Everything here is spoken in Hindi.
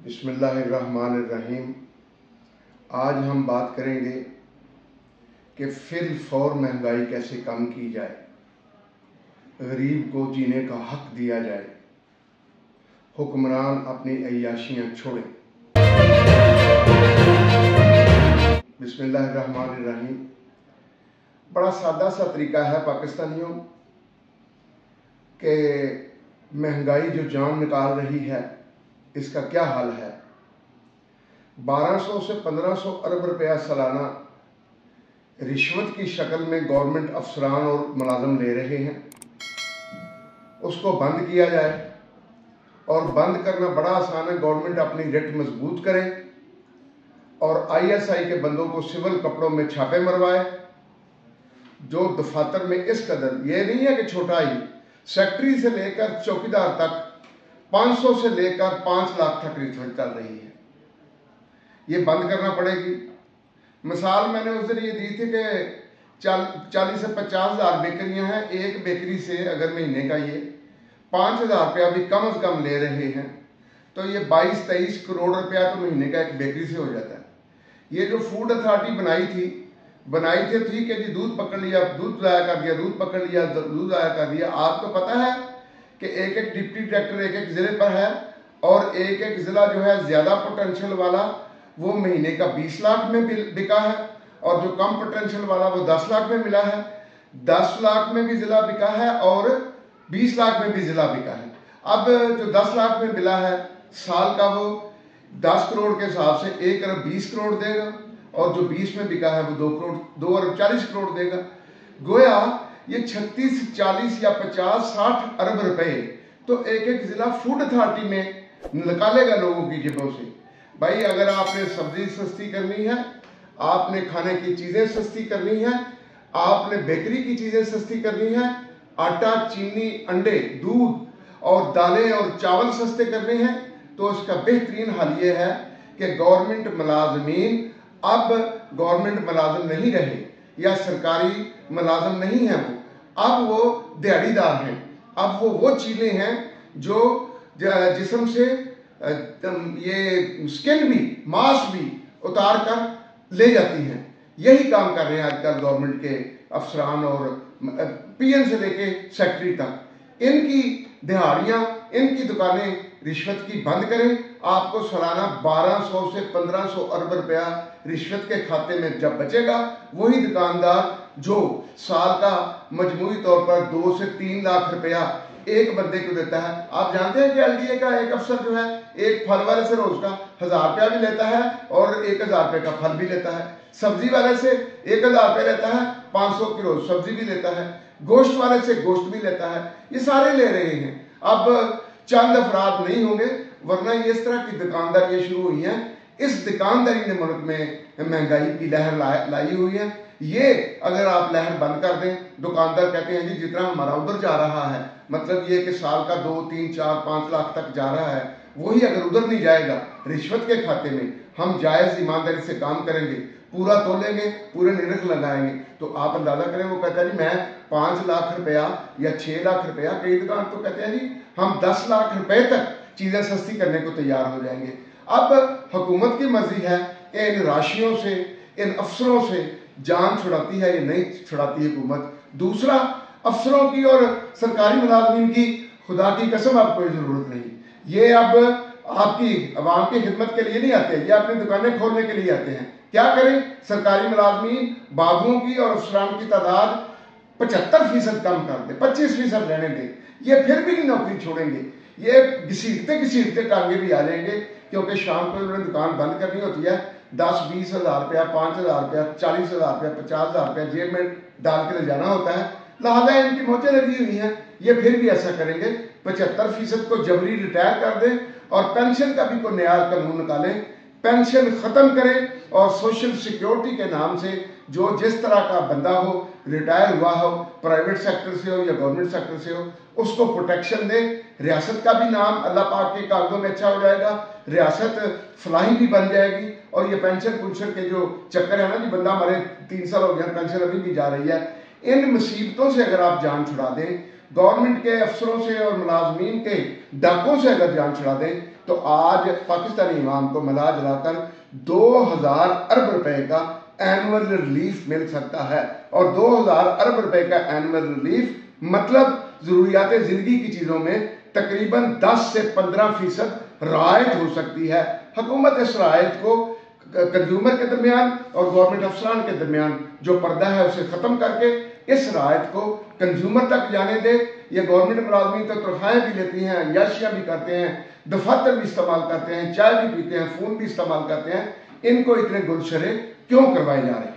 बिस्मिल्लाहिर्रहमानिर्रहीम। आज हम बात करेंगे कि फिर फौर महंगाई कैसे कम की जाए, गरीब को जीने का हक दिया जाए, हुक्मरान अपनी अय्याशियाँ छोड़ें। बिस्मिल्लाहिर्रहमानिर्रहीम। बड़ा सादा सा तरीका है पाकिस्तानियों कि महंगाई जो जान निकाल रही है इसका क्या हाल है। 1200 से 1500 अरब रुपया सालाना रिश्वत की शक्ल में गवर्नमेंट अफसरान और मुलाजम ले रहे हैं, उसको बंद किया जाए। और बंद करना बड़ा आसान है। गवर्नमेंट अपनी रेट मजबूत करे और ISI के बंदों को सिविल कपड़ों में छापे मरवाए। जो दफातर में इस कदर, ये नहीं है कि छोटा ही, सेक्रेटरी से लेकर चौकीदार तक 500 से लेकर 5 लाख तक रिश्वत चल रही है। ये बंद करना पड़ेगी। मिसाल मैंने उस दिन ये दी थी कि 40 से 50 हज़ार बेकरियां हैं। एक बेकरी से अगर महीने का ये 5,000 रुपया भी कम से कम ले रहे हैं तो ये 22-23 करोड़ रुपया तो महीने का एक बेकरी से हो जाता है। ये जो फूड अथॉरिटी बनाई थी कि जी दूध पकड़ लिया, दूध जाया कर दिया, दूध पकड़ लिया, दूध जाया कर दिया। आपको पता है कि एक एक डिप्टी डायरेक्टर एक एक जिले पर है और एक एक जिला जो है ज्यादा पोटेंशियल वाला वो महीने का 20 लाख में बिका है और जो कम पोटेंशियल वाला वो 10 लाख में मिला है। 10 लाख में भी जिला बिका है और 20 लाख में भी जिला बिका है। अब जो 10 लाख में मिला है साल का वो 10 करोड़ के हिसाब से 1 अरब 20 करोड़ देगा और जो 20 में बिका है वो 2 अरब 40 करोड़ देगा। गोया ये 36, 40 या 50, 60 अरब रुपए तो एक एक जिला फूड अथॉरिटी में निकालेगा लोगों की जेबों से। भाई अगर आपने सब्जी सस्ती करनी है, आपने खाने की चीजें सस्ती करनी है, आपने बेकरी की चीजें सस्ती करनी है, आटा, चीनी, अंडे, दूध और दालें और चावल सस्ते करने हैं तो इसका बेहतरीन हल ये है कि गवर्नमेंट मुलाजमीन अब गवर्नमेंट मुलाजिम नहीं रहे या सरकारी मुलाजिम नहीं है, अब वो दिहाड़ीदार हैं। अब वो चीजें हैं जो जिस्म से ये स्किन भी, मांस भी उतार कर ले जाती हैं। यही काम कर रहे हैं आजकल गवर्नमेंट के अफसरान और PN से लेके सेक्रेटरी तक। इनकी दिहाड़ियां, इनकी दुकानें रिश्वत की बंद करें। आपको सालाना 1200 से 1500 अरब रुपया रिश्वत के खाते में जब बचेगा, वही दुकानदार जो साल का मजमूई तौर पर 2 से 3 लाख रुपया एक बंदे को देता है। आप जानते हैं कि LDA का एक अफसर जो है एक फल वाले से रोज का 1000 रुपया भी लेता है और 1000 रुपये का फल भी लेता है। सब्जी वाले से 1000 रुपये लेता है, 500 किलो सब्जी भी लेता है। गोश्त वाले से गोश्त भी लेता है। ये सारे ले रहे हैं। अब चंद अफराद नहीं होंगे, वरना ये इस तरह की दुकानदारी शुरू हुई है। इस दुकानदारी ने मुल्क में महंगाई की लहर लाई हुई है। ये अगर आप लहर बंद कर दें, दुकानदार कहते हैं जी जितना हमारा उधर जा रहा है, मतलब ये कि साल का 2, 3, 4, 5 लाख तक जा रहा है, वही अगर उधर नहीं जाएगा रिश्वत के खाते में, हम जायज ईमानदारी से काम करेंगे, पूरा तोलेंगे, पूरे निरख लगाएंगे, तो आप अंदाजा करें। वो कहता है जी मैं 5 लाख रुपया या 6 लाख रुपया, कई दुकान तो कहते हैं जी हम 10 लाख रुपए तक चीजें सस्ती करने को तैयार हो जाएंगे। अब हुकूमत की मर्जी है कि इन राशियों से, इन अफसरों से जान छुड़ाती है या नहीं छुड़ाती हुकूमत। दूसरा, अफसरों की और सरकारी मुलाजमीन की खुदा की कसम अब कोई जरूरत नहीं। ये अब आपकी अवाम की खिदमत के लिए नहीं आते, ये अपनी दुकानें खोलने के लिए आते हैं। क्या करें? सरकारी मुलाजमीन, बाबुओं की और अफसरान की तादाद 75% कम कर दे, 25% रहने दें। ये फिर भी नहीं नौकरी छोड़ेंगे। ये घसीटते टांगे भी आ जाएंगे, क्योंकि शाम को उन्होंने दुकान बंद करनी होती है। 10-20 हज़ार रुपया, 5,000 रुपया, 40 हज़ार रुपया, 50 हज़ार रुपया जेब में डाल के ले जाना होता है। लिहाजा इनकी मोचे लगी हुई हैं। ये फिर भी ऐसा करेंगे। 75% को जबरी रिटायर कर दें और पेंशन का भी कोई नया कानून निकालें, पेंशन खत्म करें और सोशल सिक्योरिटी के नाम से जो जिस तरह का बंदा हो, रिटायर हुआ हो, प्राइवेट सेक्टर से हो या गवर्नमेंट सेक्टर से हो, उसको प्रोटेक्शन दे। रियासत का भी नाम अल्लाह पाक के कागजों में अच्छा हो जाएगा, रियासत फलाही भी बन जाएगी। और ये पेंशन के जो चक्कर है ना जी, बंदा हमारे 3 साल हो गया, पेंशन अभी भी जा रही है। इन मुसीबतों से अगर आप जान छुड़ा दें, गवर्नमेंट के अफसरों से और मुलाजमीन के डाकों से अगर जान छुड़ा दें, तो आज पाकिस्तानी इमाम को मला जलाकर 2000 अरब रुपए का एनुअल रिलीफ मिल सकता है। और 2000 अरब रुपए का एनुअल रिलीफ मतलब जरूरियात जिंदगी की चीजों में तकरीबन 10 से 15% रायत हो सकती है। हुकूमत इस रायत को कंज्यूमर के दरमियान और गवर्नमेंट अफसरान के दरमियान जो पर्दा है उसे खत्म करके इस रायत को कंज्यूमर तक जाने दे। ये गवर्नमेंट मुलाजमीन तो तनख्वाहें भी लेती हैं, याशियां भी करते हैं, दफातर भी इस्तेमाल करते हैं, चाय भी पीते हैं, फोन भी इस्तेमाल करते हैं, इनको इतने गुलशरे क्यों करवाए जा रहे हैं?